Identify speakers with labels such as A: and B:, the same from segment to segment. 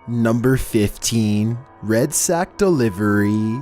A: Number 15. Red Sack Delivery.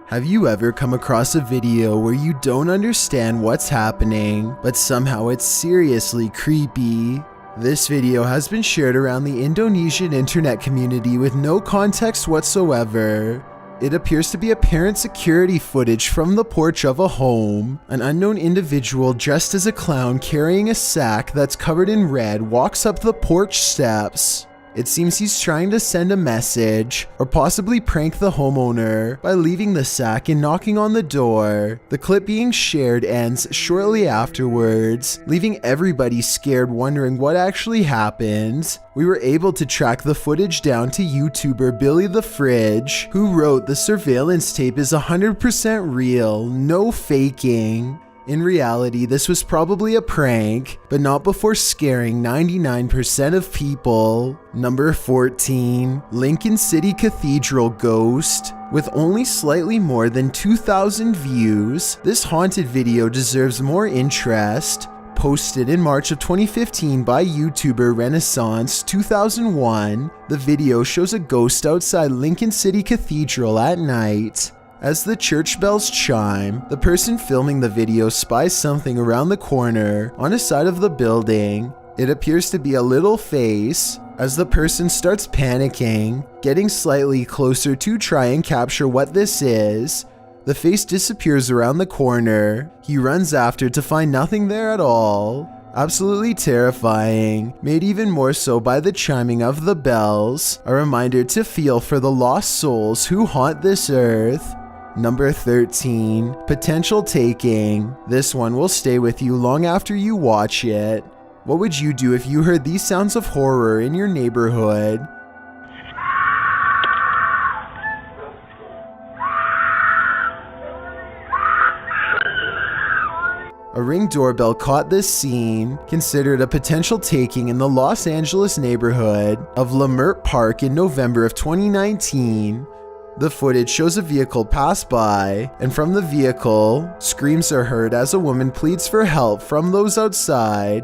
A: Have you ever come across a video where you don't understand what's happening, but somehow it's seriously creepy? This video has been shared around the Indonesian internet community with no context whatsoever. It appears to be apparent security footage from the porch of a home. An unknown individual dressed as a clown carrying a sack that's covered in red walks up the porch steps. It seems he's trying to send a message, or possibly prank the homeowner by leaving the sack and knocking on the door. The clip being shared ends shortly afterwards, leaving everybody scared, wondering what actually happened. We were able to track the footage down to YouTuber Billy the Fridge, who wrote the surveillance tape is 100% real, no faking. In reality, this was probably a prank, but not before scaring 99% of people. Number 14. Lincoln City Cathedral Ghost. With only slightly more than 2,000 views, this haunted video deserves more interest. Posted in March of 2015 by YouTuber Renaissance 2001, the video shows a ghost outside Lincoln City Cathedral at night. As the church bells chime, the person filming the video spies something around the corner on a side of the building. It appears to be a little face. As the person starts panicking, getting slightly closer to try and capture what this is, the face disappears around the corner. He runs after to find nothing there at all. Absolutely terrifying, made even more so by the chiming of the bells, a reminder to feel for the lost souls who haunt this earth. Number 13. Potential taking. This one will stay with you long after you watch it. What would you do if you heard these sounds of horror in your neighborhood? A Ring doorbell caught this scene, considered a potential taking in the Los Angeles neighborhood of Leimert Park in November of 2019. The footage shows a vehicle pass by, and from the vehicle, screams are heard as a woman pleads for help from those outside.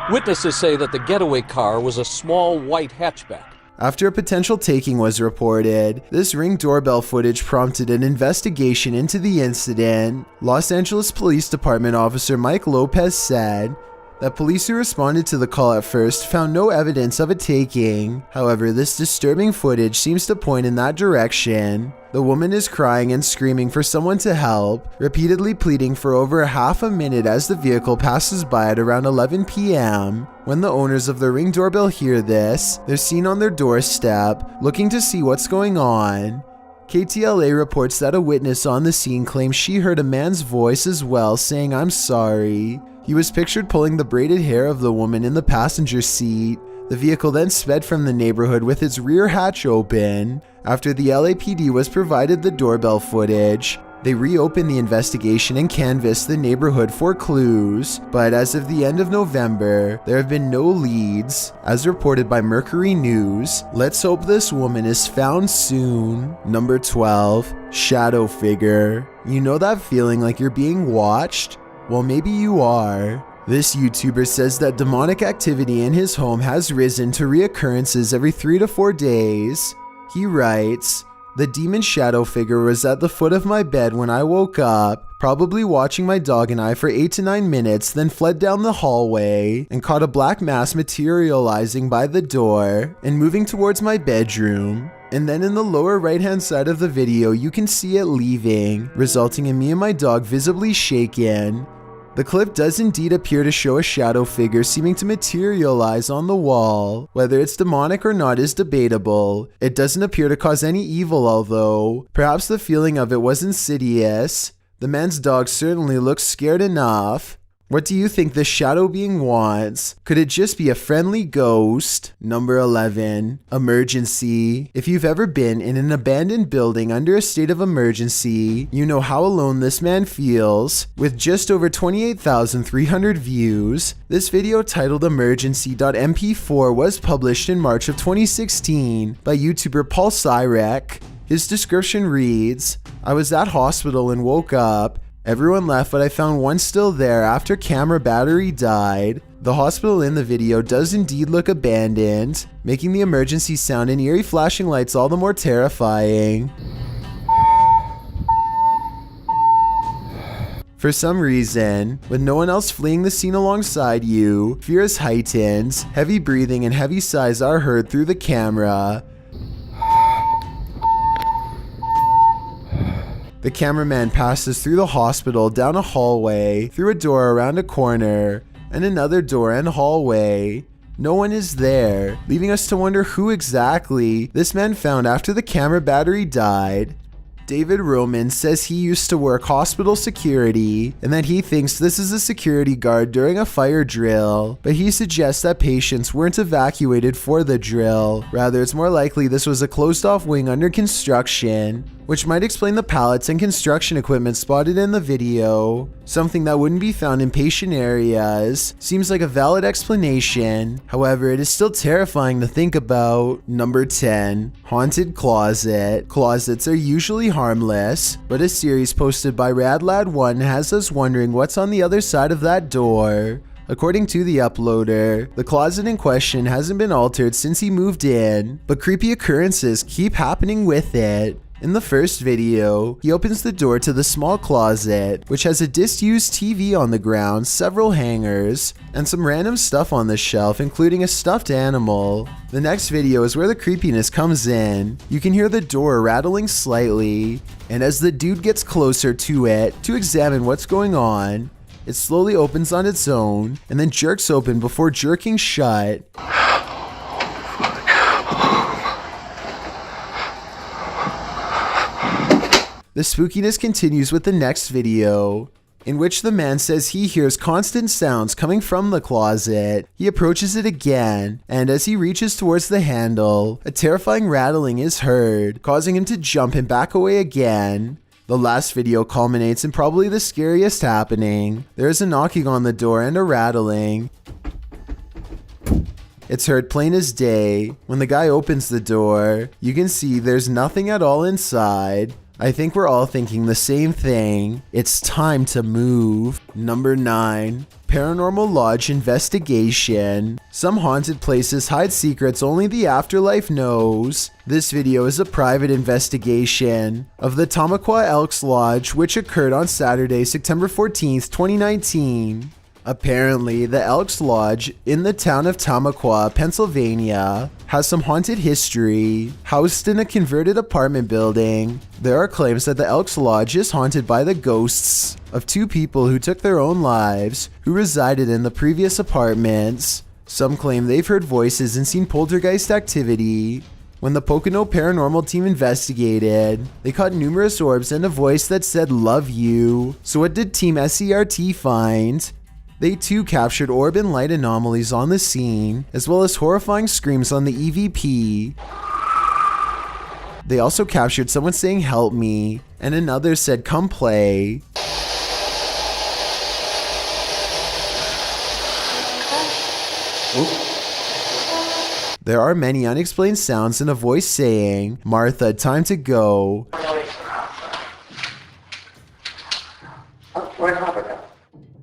B: Witnesses say that the getaway car was a small white hatchback.
A: After a potential taking was reported, this Ring doorbell footage prompted an investigation into the incident. Los Angeles Police Department officer Mike Lopez said that police who responded to the call at first found no evidence of a taking. However, this disturbing footage seems to point in that direction. The woman is crying and screaming for someone to help, repeatedly pleading for over half a minute as the vehicle passes by at around 11 p.m. When the owners of the Ring doorbell hear this, they're seen on their doorstep, looking to see what's going on. KTLA reports that a witness on the scene claims she heard a man's voice as well saying, "I'm sorry." He was pictured pulling the braided hair of the woman in the passenger seat. The vehicle then sped from the neighborhood with its rear hatch open. After the LAPD was provided the doorbell footage, they reopened the investigation and canvassed the neighborhood for clues. But as of the end of November, there have been no leads. As reported by Mercury News, let's hope this woman is found soon. Number 12. Shadow Figure. You know that feeling like you're being watched? Well, maybe you are. This YouTuber says that demonic activity in his home has risen to reoccurrences every 3 to 4 days. He writes, "The demon shadow figure was at the foot of my bed when I woke up, probably watching my dog and I for 8 to 9 minutes, then fled down the hallway and caught a black mass materializing by the door and moving towards my bedroom. And then in the lower right hand side of the video, you can see it leaving, resulting in me and my dog visibly shaken. The clip does indeed appear to show a shadow figure seeming to materialize on the wall. Whether it's demonic or not is debatable. It doesn't appear to cause any evil, although perhaps the feeling of it was insidious. The man's dog certainly looks scared enough. What do you think this shadow being wants? Could it just be a friendly ghost? Number 11. Emergency. If you've ever been in an abandoned building under a state of emergency, you know how alone this man feels. With just over 28,300 views, this video titled Emergency.mp4 was published in March of 2016 by YouTuber Paul Cyrek. His description reads, "I was at hospital and woke up. Everyone left, but I found one still there after camera battery died. The hospital in the video does indeed look abandoned, making the emergency sound and eerie flashing lights all the more terrifying. For some reason, with no one else fleeing the scene alongside you, fear is heightened, heavy breathing and heavy sighs are heard through the camera. The cameraman passes through the hospital, down a hallway, through a door around a corner, and another door and hallway. No one is there, leaving us to wonder who exactly this man found after the camera battery died. David Roman says he used to work hospital security and that he thinks this is a security guard during a fire drill, but he suggests that patients weren't evacuated for the drill. Rather, it's more likely this was a closed-off wing under construction, which might explain the pallets and construction equipment spotted in the video. Something that wouldn't be found in patient areas seems like a valid explanation. However, it is still terrifying to think about. Number 10. Haunted Closet. Closets are usually harmless, but a series posted by RadLad1 has us wondering what's on the other side of that door. According to the uploader, the closet in question hasn't been altered since he moved in, but creepy occurrences keep happening with it. In the first video, he opens the door to the small closet, which has a disused TV on the ground, several hangers, and some random stuff on the shelf, including a stuffed animal. The next video is where the creepiness comes in. You can hear the door rattling slightly, and as the dude gets closer to it to examine what's going on, it slowly opens on its own, and then jerks open before jerking shut. The spookiness continues with the next video, in which the man says he hears constant sounds coming from the closet. He approaches it again, and as he reaches towards the handle, a terrifying rattling is heard, causing him to jump and back away again. The last video culminates in probably the scariest happening. There is a knocking on the door and a rattling. It's heard plain as day. When the guy opens the door, you can see there's nothing at all inside. I think we're all thinking the same thing. It's time to move. Number 9. Paranormal Lodge Investigation. Some haunted places hide secrets only the afterlife knows. This video is a private investigation of the Tamaqua Elks Lodge, which occurred on Saturday, September 14th, 2019. Apparently, the Elks Lodge in the town of Tamaqua, Pennsylvania, has some haunted history. Housed in a converted apartment building, there are claims that the Elks Lodge is haunted by the ghosts of 2 people who took their own lives, who resided in the previous apartments. Some claim they've heard voices and seen poltergeist activity. When the Pocono Paranormal team investigated, they caught numerous orbs and a voice that said "love you." So what did Team SERT find? They too captured orb and light anomalies on the scene, as well as horrifying screams on the EVP. They also captured someone saying "help me," and another said "come play." There are many unexplained sounds and a voice saying, "Martha, time to go."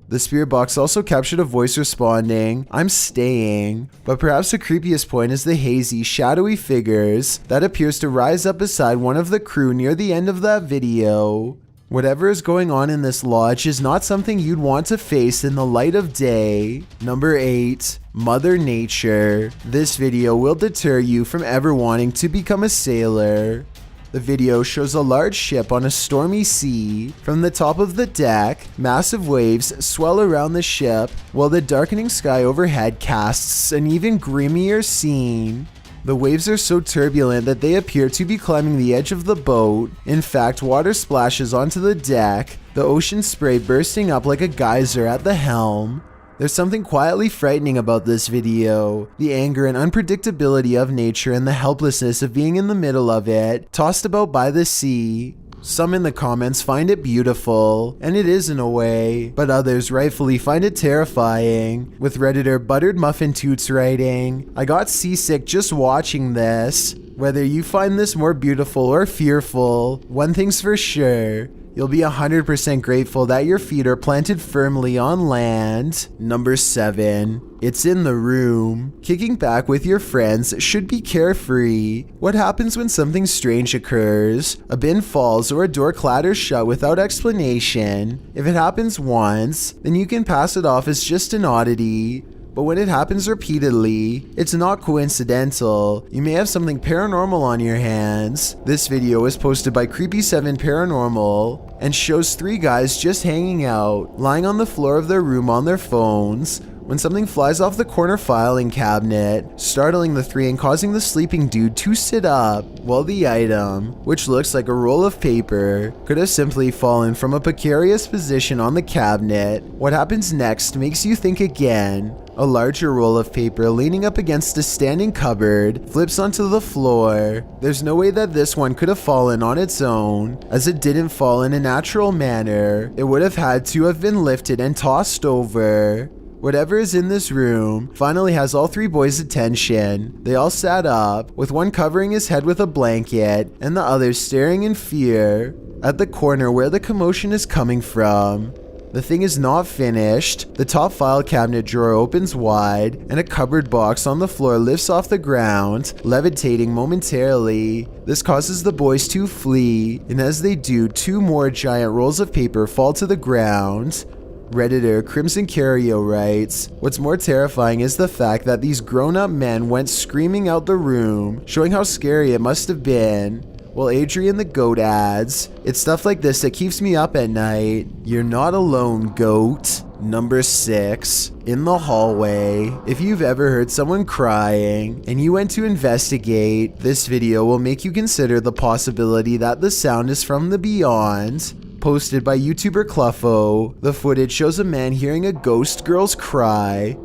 A: The spirit box also captured a voice responding, "I'm staying." But perhaps the creepiest point is the hazy, shadowy figures that appears to rise up beside one of the crew near the end of that video. Whatever is going on in this lodge is not something you'd want to face in the light of day. Number 8. Mother Nature. This video will deter you from ever wanting to become a sailor. The video shows a large ship on a stormy sea. From the top of the deck, massive waves swell around the ship, while the darkening sky overhead casts an even grimmier scene. The waves are so turbulent that they appear to be climbing the edge of the boat. In fact, water splashes onto the deck, the ocean spray bursting up like a geyser at the helm. There's something quietly frightening about this video. The anger and unpredictability of nature and the helplessness of being in the middle of it, tossed about by the sea. Some in the comments find it beautiful, and it is in a way, but others rightfully find it terrifying. With Redditor Buttered Muffin Toots writing, "I got seasick just watching this." Whether you find this more beautiful or fearful, one thing's for sure, you'll be 100% grateful that your feet are planted firmly on land. Number 7. It's in the room. Kicking back with your friends should be carefree. What happens when something strange occurs? A bin falls or a door clatters shut without explanation. If it happens once, then you can pass it off as just an oddity. But when it happens repeatedly, it's not coincidental. You may have something paranormal on your hands. This video was posted by Creepy7 Paranormal and shows 3 guys just hanging out, lying on the floor of their room on their phones, when something flies off the corner filing cabinet, startling the 3 and causing the sleeping dude to sit up, while the item, which looks like a roll of paper, could have simply fallen from a precarious position on the cabinet. What happens next makes you think again. A larger roll of paper leaning up against a standing cupboard flips onto the floor. There's no way that this one could have fallen on its own, as it didn't fall in a natural manner. It would have had to have been lifted and tossed over. Whatever is in this room finally has all 3 boys' attention. They all sat up, with one covering his head with a blanket and the other staring in fear at the corner where the commotion is coming from. The thing is not finished. The top file cabinet drawer opens wide, and a cupboard box on the floor lifts off the ground, levitating momentarily. This causes the boys to flee, and as they do, 2 more giant rolls of paper fall to the ground. Redditor Crimson Cario writes, "What's more terrifying is the fact that these grown-up men went screaming out the room, showing how scary it must have been." While Adrian the Goat adds, "It's stuff like this that keeps me up at night." You're not alone, Goat. Number 6. In the hallway. If you've ever heard someone crying and you went to investigate, this video will make you consider the possibility that the sound is from the beyond. Posted by YouTuber Cluffo, the footage shows a man hearing a ghost girl's cry.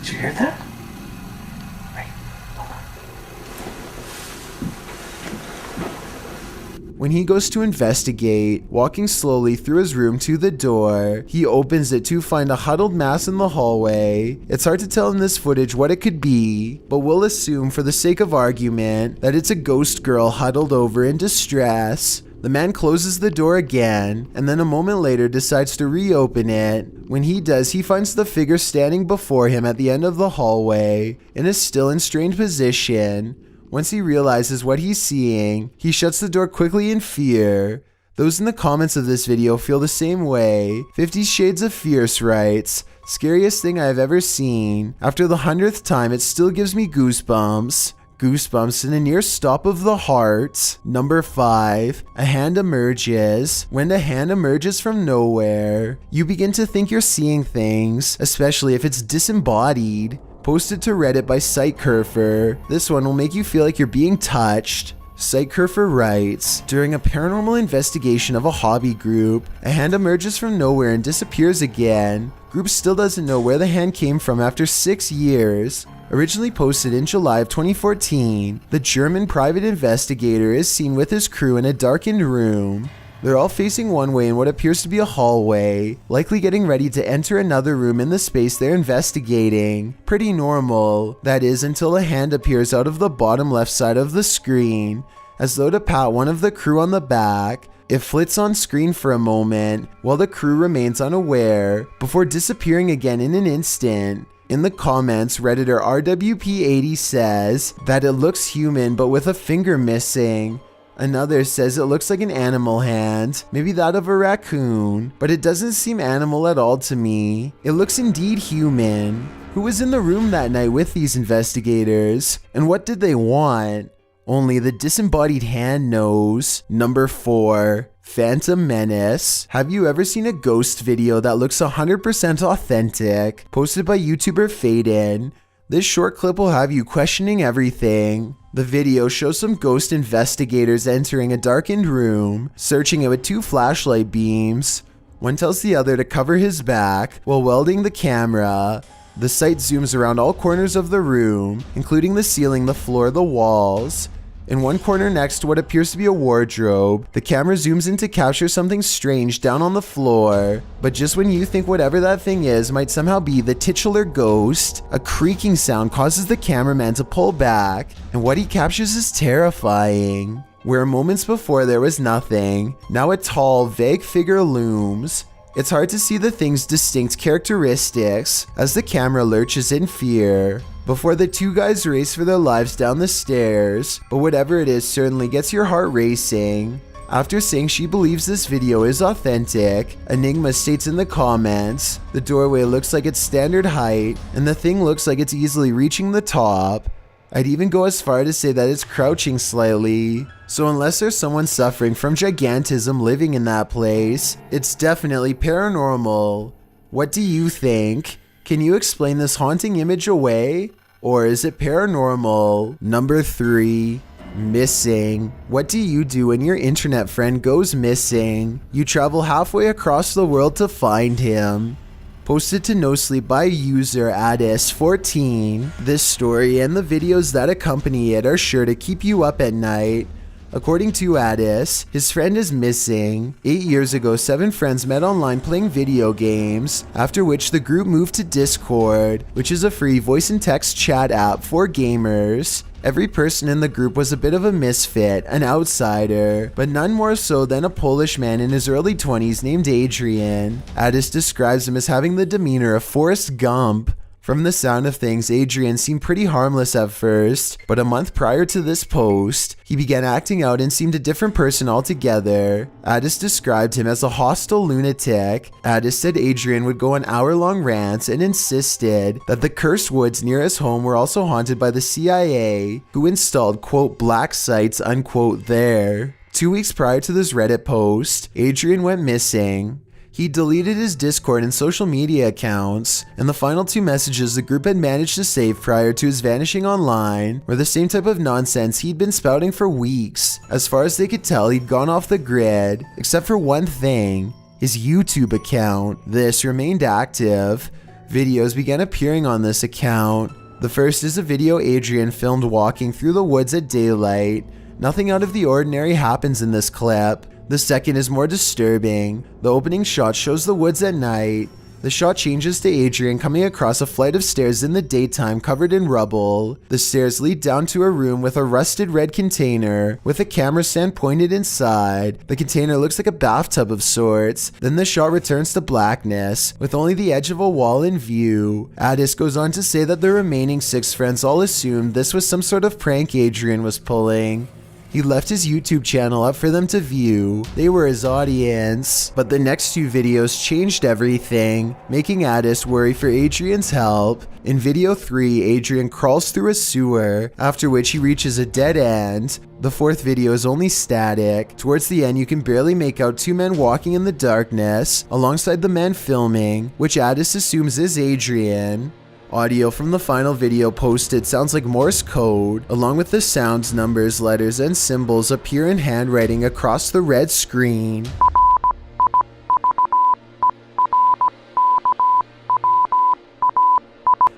C: Did you hear that?
A: When he goes to investigate, walking slowly through his room to the door, he opens it to find a huddled mass in the hallway. It's hard to tell in this footage what it could be, but we'll assume for the sake of argument that it's a ghost girl huddled over in distress. The man closes the door again, and then a moment later decides to reopen it. When he does, he finds the figure standing before him at the end of the hallway, in a still and strange position. Once he realizes what he's seeing, he shuts the door quickly in fear. Those in the comments of this video feel the same way. 50 Shades of Fierce writes, "Scariest thing I've ever seen. After the 100th time, it still gives me goosebumps. Goosebumps and a near stop of the heart." Number 5. A hand emerges. When a hand emerges from nowhere, you begin to think you're seeing things, especially if it's disembodied. Posted to Reddit by Sightcurfer. This one will make you feel like you're being touched. Sightcurfer writes, "During a paranormal investigation of a hobby group, a hand emerges from nowhere and disappears again. Group still doesn't know where the hand came from after 6 years. Originally posted in July of 2014, the German private investigator is seen with his crew in a darkened room. They're all facing one way in what appears to be a hallway, likely getting ready to enter another room in the space they're investigating. Pretty normal, that is, until a hand appears out of the bottom left side of the screen, as though to pat one of the crew on the back. It flits on screen for a moment, while the crew remains unaware, before disappearing again in an instant." In the comments, Redditor RWP80 says that it looks human but with a finger missing. Another says it looks like an animal hand, maybe that of a raccoon, but it doesn't seem animal at all to me. It looks indeed human. Who was in the room that night with these investigators? And what did they want? Only the disembodied hand knows. Number 4. Phantom Menace. Have you ever seen a ghost video that looks 100% authentic? Posted by YouTuber Faden. This short clip will have you questioning everything. The video shows some ghost investigators entering a darkened room, searching it with 2 flashlight beams. One tells the other to cover his back while welding the camera. The sight zooms around all corners of the room, including the ceiling, the floor, the walls. In one corner next to what appears to be a wardrobe, the camera zooms in to capture something strange down on the floor. But just when you think whatever that thing is might somehow be the titular ghost, a creaking sound causes the cameraman to pull back, and what he captures is terrifying. Where moments before there was nothing, now a tall, vague figure looms. It's hard to see the thing's distinct characteristics as the camera lurches in fear before the two guys race for their lives down the stairs, but whatever it is certainly gets your heart racing. After saying she believes this video is authentic, Enigma states in the comments, the doorway looks like it's standard height, and the thing looks like it's easily reaching the top. I'd even go as far to say that it's crouching slightly. So unless there's someone suffering from gigantism living in that place, it's definitely paranormal. What do you think? Can you explain this haunting image away? Or is it paranormal? Number 3. Missing. What do you do when your internet friend goes missing? You travel halfway across the world to find him. Posted to No Sleep by user Addis14. This story and the videos that accompany it are sure to keep you up at night. According to Addis, his friend is missing. 8 years ago, 7 friends met online playing video games, after which the group moved to Discord, which is a free voice and text chat app for gamers. Every person in the group was a bit of a misfit, an outsider, but none more so than a Polish man in his early 20s named Adrian. Addis describes him as having the demeanor of Forrest Gump. From the sound of things, Adrian seemed pretty harmless at first, but a month prior to this post, he began acting out and seemed a different person altogether. Addis described him as a hostile lunatic. Addis said Adrian would go on hour-long rants and insisted that the cursed woods near his home were also haunted by the CIA, who installed, quote, black sites, unquote, there. 2 weeks prior to this Reddit post, Adrian went missing. He deleted his Discord and social media accounts, and the final 2 messages the group had managed to save prior to his vanishing online were the same type of nonsense he'd been spouting for weeks. As far as they could tell, he'd gone off the grid, except for one thing, his YouTube account. This remained active. Videos began appearing on this account. The first is a video Adrian filmed walking through the woods at daylight. Nothing out of the ordinary happens in this clip. The second is more disturbing. The opening shot shows the woods at night. The shot changes to Adrian coming across a flight of stairs in the daytime covered in rubble. The stairs lead down to a room with a rusted red container with a camera stand pointed inside. The container looks like a bathtub of sorts. Then the shot returns to blackness with only the edge of a wall in view. Addis goes on to say that the remaining 6 friends all assumed this was some sort of prank Adrian was pulling. He left his YouTube channel up for them to view. They were his audience. But the next 2 videos changed everything, making Addis worry for Adrian's help. In video 3, Adrian crawls through a sewer, after which he reaches a dead end. The 4th video is only static. Towards the end, you can barely make out 2 men walking in the darkness, alongside the man filming, which Addis assumes is Adrian. Audio from the final video posted sounds like Morse code, along with the sounds, numbers, letters, and symbols appear in handwriting across the red screen.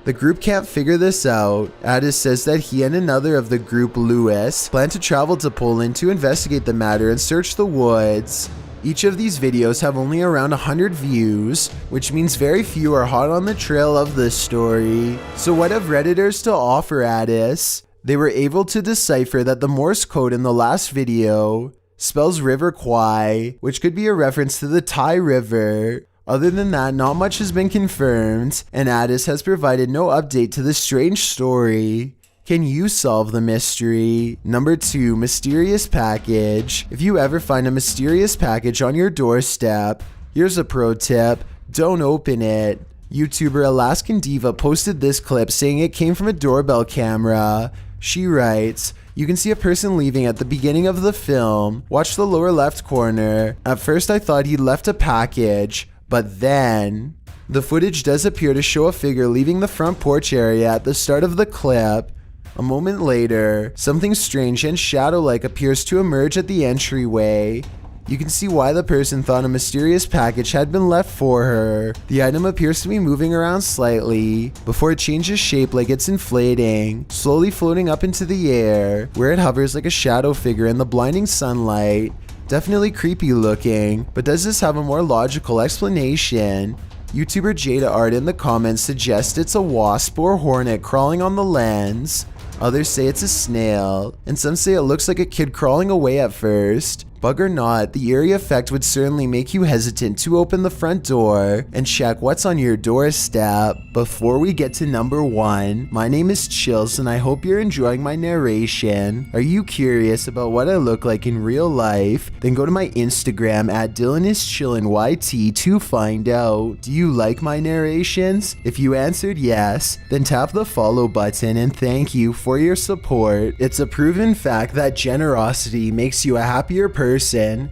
A: The group can't figure this out. Addis says that he and another of the group, Lewis, plan to travel to Poland to investigate the matter and search the woods. Each of these videos have only around 100 views, which means very few are hot on the trail of this story. So what have Redditors to offer Addis? They were able to decipher that the Morse code in the last video spells River Kwai, which could be a reference to the Thai River. Other than that, not much has been confirmed, and Addis has provided no update to this strange story. Can you solve the mystery? Number 2, mysterious package. If you ever find a mysterious package on your doorstep, here's a pro tip: don't open it. YouTuber Alaskan Diva posted this clip saying it came from a doorbell camera. She writes, "You can see a person leaving at the beginning of the film. Watch the lower left corner. At first I thought he left a package, but then..." The footage does appear to show a figure leaving the front porch area at the start of the clip. A moment later, something strange and shadow-like appears to emerge at the entryway. You can see why the person thought a mysterious package had been left for her. The item appears to be moving around slightly before it changes shape like it's inflating, slowly floating up into the air, where it hovers like a shadow figure in the blinding sunlight. Definitely creepy looking, but does this have a more logical explanation? YouTuber Jada Art in the comments suggests it's a wasp or hornet crawling on the lens. Others say it's a snail, and some say it looks like a kid crawling away at first. Bug or not, the eerie effect would certainly make you hesitant to open the front door and check what's on your doorstep. Before we get to number 1, my name is Chills and I hope you're enjoying my narration. Are you curious about what I look like in real life? Then go to my Instagram at DylanIsChillinYT to find out. Do you like my narrations? If you answered yes, then tap the follow button and thank you for your support. It's a proven fact that generosity makes you a happier person.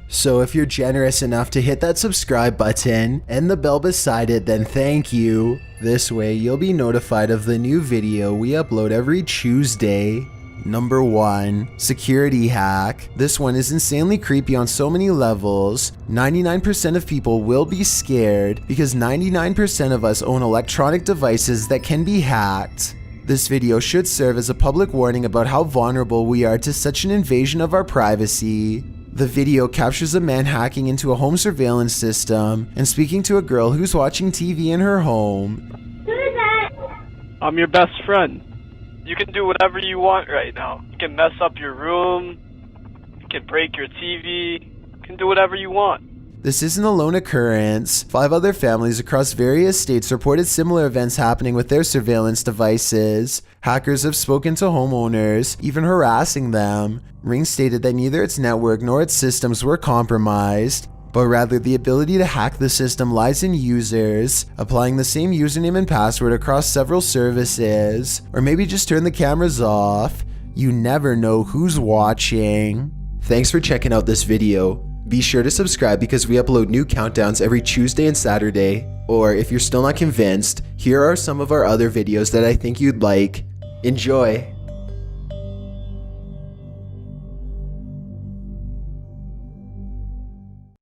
A: So if you're generous enough to hit that subscribe button and the bell beside it, then thank you. This way you'll be notified of the new video we upload every Tuesday. Number 1, security hack. This one is insanely creepy on so many levels. 99% of people will be scared because 99% of us own electronic devices that can be hacked. This video should serve as a public warning about how vulnerable we are to such an invasion of our privacy. The video captures a man hacking into a home surveillance system and speaking to a girl who's watching TV in her home.
D: Who is that?
E: I'm your best friend. You can do whatever you want right now. You can mess up your room, you can break your TV, you can do whatever you want.
A: This isn't a lone occurrence. 5 other families across various states reported similar events happening with their surveillance devices. Hackers have spoken to homeowners, even harassing them. Ring stated that neither its network nor its systems were compromised, but rather the ability to hack the system lies in users, applying the same username and password across several services, or maybe just turn the cameras off. You never know who's watching. Thanks for checking out this video. Be sure to subscribe because we upload new countdowns every Tuesday and Saturday. Or if you're still not convinced, here are some of our other videos that I think you'd like. Enjoy!